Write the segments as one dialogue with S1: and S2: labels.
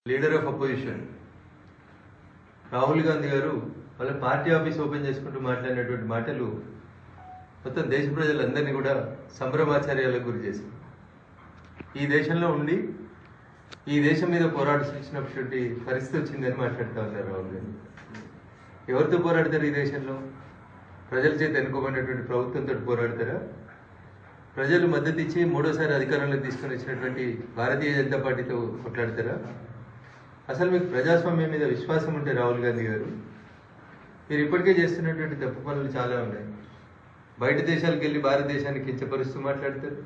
S1: Leader of opposition Rahul Gandhi గారు వాళ్ళ party office open చేసుకుంటూ మాట్లాడినటువంటి మాటలు మొత్తం దేశ ప్రజలందరినీ కూడా సంభ్రమాచార్యాలకు గురి చేశారు. ఈ దేశంలో ఉండి ఈ దేశం మీద పోరాడాల్సినటువంటి పరిస్థితి వచ్చిందని మాట్లాడుతూ ఉన్నారు రాహుల్ గాంధీ. ఎవరితో పోరాడతారు? ఈ దేశంలో ప్రజల చేత ఎన్నుకోబడినటువంటి ప్రభుత్వంతో పోరాడతారా? ప్రజలు మద్దతు ఇచ్చి మూడోసారి అధికారంలోకి తీసుకొని వచ్చినటువంటి భారతీయ జనతా పార్టీతో కొట్లాడతారా? అసలు మీకు ప్రజాస్వామ్యం మీద విశ్వాసం ఉంటే రాహుల్ గాంధీ గారు, మీరు ఇప్పటికే చేస్తున్నటువంటి తప్పు పనులు చాలా ఉన్నాయి. బయట దేశాలకు వెళ్ళి భారతదేశాన్ని కించపరుస్తూ మాట్లాడతారు.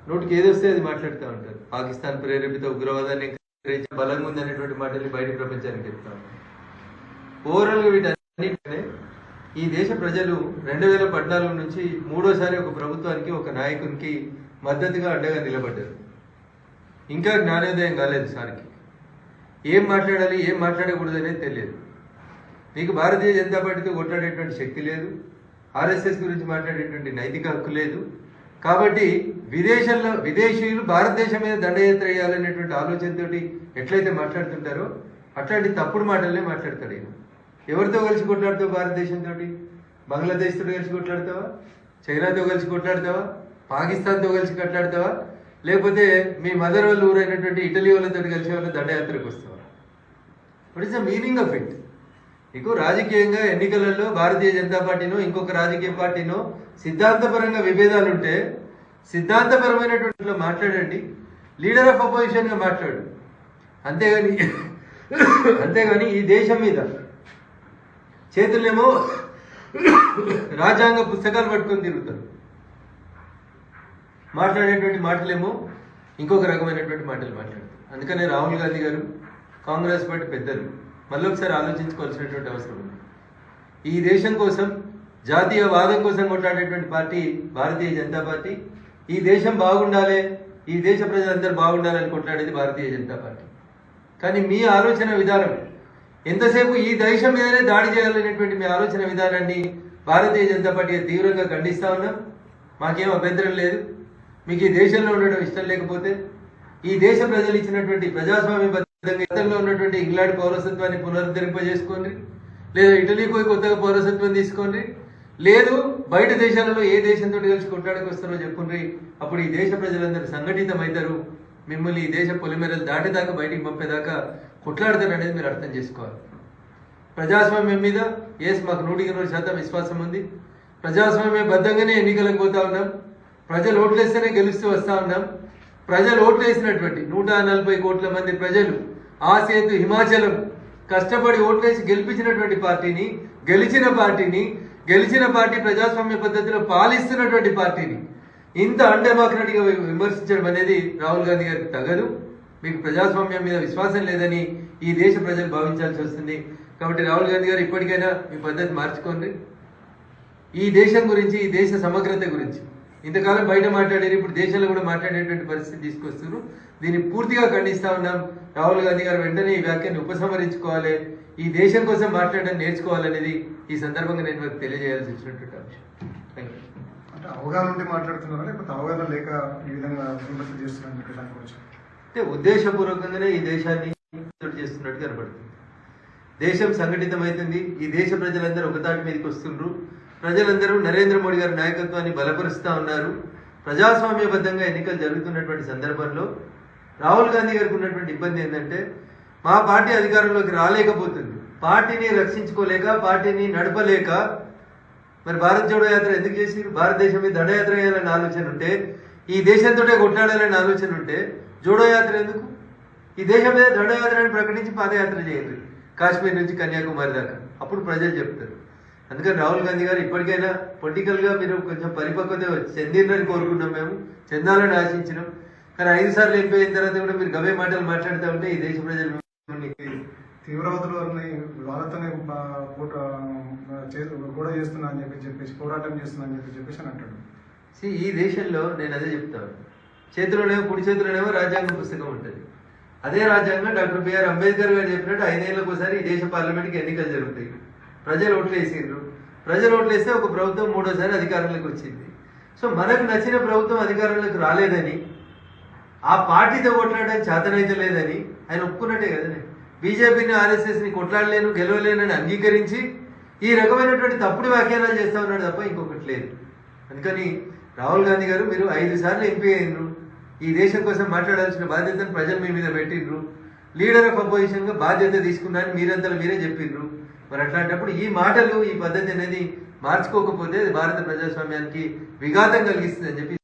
S1: నోటికి ఏదొస్తే అది మాట్లాడుతూ ఉంటారు. పాకిస్తాన్ ప్రేరేపిత ఉగ్రవాదాన్ని బలంగా ఉందనేటువంటి మాటల్ని బయట ప్రపంచానికి చెప్తా ఉంటారు. ఓవరాల్గా వీటన్నిటినే ఈ దేశ ప్రజలు 2014 నుంచి మూడోసారి ఒక ప్రభుత్వానికి, ఒక నాయకునికి మద్దతుగా అండగా నిలబడ్డారు. ఇంకా జ్ఞానోదయం కాలేదు సార్కి. ఏం మాట్లాడాలి, ఏం మాట్లాడకూడదు అనేది తెలియదు. మీకు భారతీయ జనతా పార్టీతో కొట్లాడేటువంటి శక్తి లేదు, ఆర్ఎస్ఎస్ గురించి మాట్లాడేటువంటి నైతిక హక్కు లేదు. కాబట్టి విదేశీయులు భారతదేశం మీద దండయాత్ర వేయాలనేటువంటి ఆలోచనతోటి ఎట్లయితే మాట్లాడుతుంటారో అట్లాంటి తప్పుడు మాటలనే మాట్లాడతాడు ఈయన. ఎవరితో కలిసి కొట్లాడతావు? భారతదేశంతో, బంగ్లాదేశ్తో కలిసి కొట్లాడతావా? చైనాతో కలిసి కొట్లాడతావా? పాకిస్తాన్తో కలిసి కొట్లాడతావా? లేకపోతే మీ మదర్ వాళ్ళు ఊరైనటువంటి ఇటలీ వాళ్ళతో కలిసి వాళ్ళ దండయాత్రకు వస్తావా? What is the meaning of it? నీకు రాజకీయంగా ఎన్నికలలో భారతీయ జనతా పార్టీనో ఇంకొక రాజకీయ పార్టీనో సిద్ధాంతపరంగా విభేదాలు ఉంటే సిద్ధాంతపరమైనటువంటి మాట్లాడండి, లీడర్ ఆఫ్ అపోజిషన్గా మాట్లాడు. అంతేగాని ఈ దేశం మీద చేతులేమో రాజ్యాంగ పుస్తకాలు పట్టుకొని తిరుగుతారు. మాట్లాడేటువంటి మాటలేమో ఇంకొక రకమైనటువంటి మాటలు మాట్లాడతారు. అందుకనే రాహుల్ గాంధీ గారు, కాంగ్రెస్ పార్టీ పెద్దలు మళ్ళీ ఒకసారి ఆలోచించుకోవాల్సినటువంటి అవసరం ఉంది. ఈ దేశం కోసం, జాతీయవాదం కోసం కొట్లాడేటువంటి పార్టీ భారతీయ జనతా పార్టీ. ఈ దేశం బాగుండాలి, ఈ దేశ ప్రజలందరూ బాగుండాలని కొట్లాడేది భారతీయ జనతా పార్టీ. కానీ మీ ఆలోచన విధానం ఎంతసేపు ఈ దేశం మీదనే దాడి చేయాలనేటువంటి మీ ఆలోచన విధానాన్ని భారతీయ జనతా పార్టీ తీవ్రంగా ఖండిస్తా ఉన్నాం. మాకేం అభ్యంతరం లేదు. మీకు ఈ దేశంలో ఉండడం ఇష్టం లేకపోతే ఈ దేశ ప్రజలు ఇచ్చినటువంటి ప్రజాస్వామ్యబద్ధంగా ఉన్నటువంటి ఇంగ్లాండ్ పౌరసత్వాన్ని పునరుద్ధరింపజేసుకోండి, లేదా ఇటలీ పోయి కొత్తగా పౌరసత్వం తీసుకోండి, లేదు బయట దేశాలలో ఏ దేశంతో కలిసి కొట్లాడకు వస్తారో చెప్పుండ్రి. అప్పుడు ఈ దేశ ప్రజలందరూ సంఘటితం అవుతారు. మిమ్మల్ని ఈ దేశ పొలిమేరలు దాటేదాకా బయటికి పంపేదాకా కొట్లాడతారు అనేది మీరు అర్థం చేసుకోవాలి. ప్రజాస్వామ్యం మీద మాకు 100% విశ్వాసం ఉంది. ప్రజాస్వామ్యబద్ధంగానే ఎన్నికలకు పోతా ఉన్నాం. ప్రజలు ఓట్లేస్తేనే గెలుస్తూ వస్తా ఉన్నాం. ప్రజలు ఓట్లు వేసినటువంటి 140 కోట్ల మంది ప్రజలు ఆ సేతు హిమాచలం కష్టపడి ఓట్లేసి గెలిపించినటువంటి పార్టీని, గెలిచిన పార్టీ ప్రజాస్వామ్య పద్ధతిలో పాలిస్తున్నటువంటి పార్టీని ఇంత అన్డెమోక్రటిక్ గా విమర్శించడం అనేది రాహుల్ గాంధీ గారికి తగదు. మీకు ప్రజాస్వామ్యం మీద విశ్వాసం లేదని ఈ దేశ ప్రజలు భావించాల్సి వస్తుంది. కాబట్టి రాహుల్ గాంధీ గారు ఇప్పటికైనా మీ పద్ధతి మార్చుకోండి. ఈ దేశం గురించి, ఈ దేశ సమగ్రత గురించి ఇంతకాలం బయట మాట్లాడారు, ఇప్పుడు దేశంలో కూడా మాట్లాడేటువంటి పరిస్థితి తీసుకొస్తున్నారు. దీన్ని పూర్తిగా ఖండిస్తా ఉన్నాం. రాహుల్ గాంధీ గారు వెంటనే ఈ వ్యాఖ్యను ఉపసంహరించుకోవాలి, ఈ దేశం కోసం మాట్లాడడం నేర్చుకోవాలనేది ఈ సందర్భంగా నేను మీకు తెలియజేయాల్సి వచ్చినటువంటి అంశం. Thank you.
S2: అంటే అవగాహన ఉండి మాట్లాడుతున్నారా, లేకపోతే అవగాహన లేక ఈ విధంగా విమర్శలు చేస్తున్నారని
S1: అంటే ఉద్దేశపూర్వకంగానే ఈ దేశాన్ని చేస్తున్నట్టు కనబడుతుంది. దేశం సంఘటితమవుతుంది. ఈ దేశ ప్రజలందరూ ఒకతాటి మీదకి వస్తుండ్రు. ప్రజలందరూ నరేంద్ర మోడీ గారి నాయకత్వాన్ని బలపరుస్తూ ఉన్నారు. ప్రజాస్వామ్యబద్ధంగా ఎన్నికలు జరుగుతున్నటువంటి సందర్భంలో రాహుల్ గాంధీ గారికి ఉన్నటువంటి ఇబ్బంది ఏంటంటే, మా పార్టీ అధికారంలోకి రాలేకపోతుంది, పార్టీని రక్షించుకోలేక, పార్టీని నడపలేక. మరి భారత్ జోడో యాత్ర ఎందుకు చేసి? భారతదేశం మీద దండయాత్ర చేయాలనే ఆలోచన ఉంటే, ఈ దేశంతో కొట్లాడాలనే ఆలోచన ఉంటే జోడో యాత్ర ఎందుకు? ఈ దేశం మీద దండయాత్రని ప్రకటించి పాదయాత్ర చేయండి, కాశ్మీర్ నుంచి కన్యాకుమారి దాకా. అప్పుడు ప్రజలు చెప్తారు. అందుకని రాహుల్ గాంధీ గారు ఇప్పటికైనా పొలిటికల్గా మీరు కొంచెం పరిపక్వత చెందిందని కోరుకున్నాం, మేము చెందాలని ఆశించినాం. కానీ 5 సార్లు ఎంపీ అయిన తర్వాత కూడా మీరు గవే మాటలు మాట్లాడుతూ ఉంటే ఈ దేశ ప్రజలు
S2: తీవ్రవాదులు వాళ్ళతోనే కూడా చేస్తున్నా అని చెప్పేసి పోరాటం చేస్తున్నా అని చెప్పేసి అని అంటాడు.
S1: ఈ దేశంలో నేను అదే చెప్తాను, చేతిలోనేమో కుడి చేతిలోనేమో రాజ్యాంగ పుస్తకం ఉంటుంది. అదే రాజ్యాంగం డాక్టర్ బిఆర్ అంబేద్కర్ గారు చెప్పినట్టు 5 ఏళ్లకు ఒకసారి ఈ దేశ పార్లమెంట్కి ఎన్నికలు జరుగుతాయి. ప్రజలు ఓట్లు వేసిండ్రు. ప్రజలు ఓట్లు వేస్తే ఒక ప్రభుత్వం మూడోసారి అధికారంలోకి వచ్చింది. సో మనకు నచ్చిన ప్రభుత్వం అధికారంలోకి రాలేదని, ఆ పార్టీతో కొట్లాడడానికి చేతనైతే లేదని ఆయన ఒప్పుకున్నట్టే కదండి. బీజేపీని ఆర్ఎస్ఎస్ని కొట్లాడలేను గెలవలేనని అంగీకరించి ఈ రకమైనటువంటి తప్పుడు వ్యాఖ్యానాలు చేస్తా ఉన్నాడు తప్ప ఇంకొకటి లేదు. అందుకని రాహుల్ గాంధీ గారు మీరు 5 సార్లు ఎంపీ అయినరు, ఈ దేశం కోసం మాట్లాడాల్సిన బాధ్యతను ప్రజలు మీ మీద పెట్టిండ్రు, లీడర్ ఆఫ్ అపోజిషన్ గా బాధ్యత తీసుకున్నారని మీరంతలో మీరే చెప్పిండ్రు. మరి అట్లాంటప్పుడు ఈ మాటలు ఈ పద్ధతి అనేది మార్చుకోకపోతే భారత ప్రజాస్వామ్యానికి విఘాతం కలిగిస్తుందని చెప్పి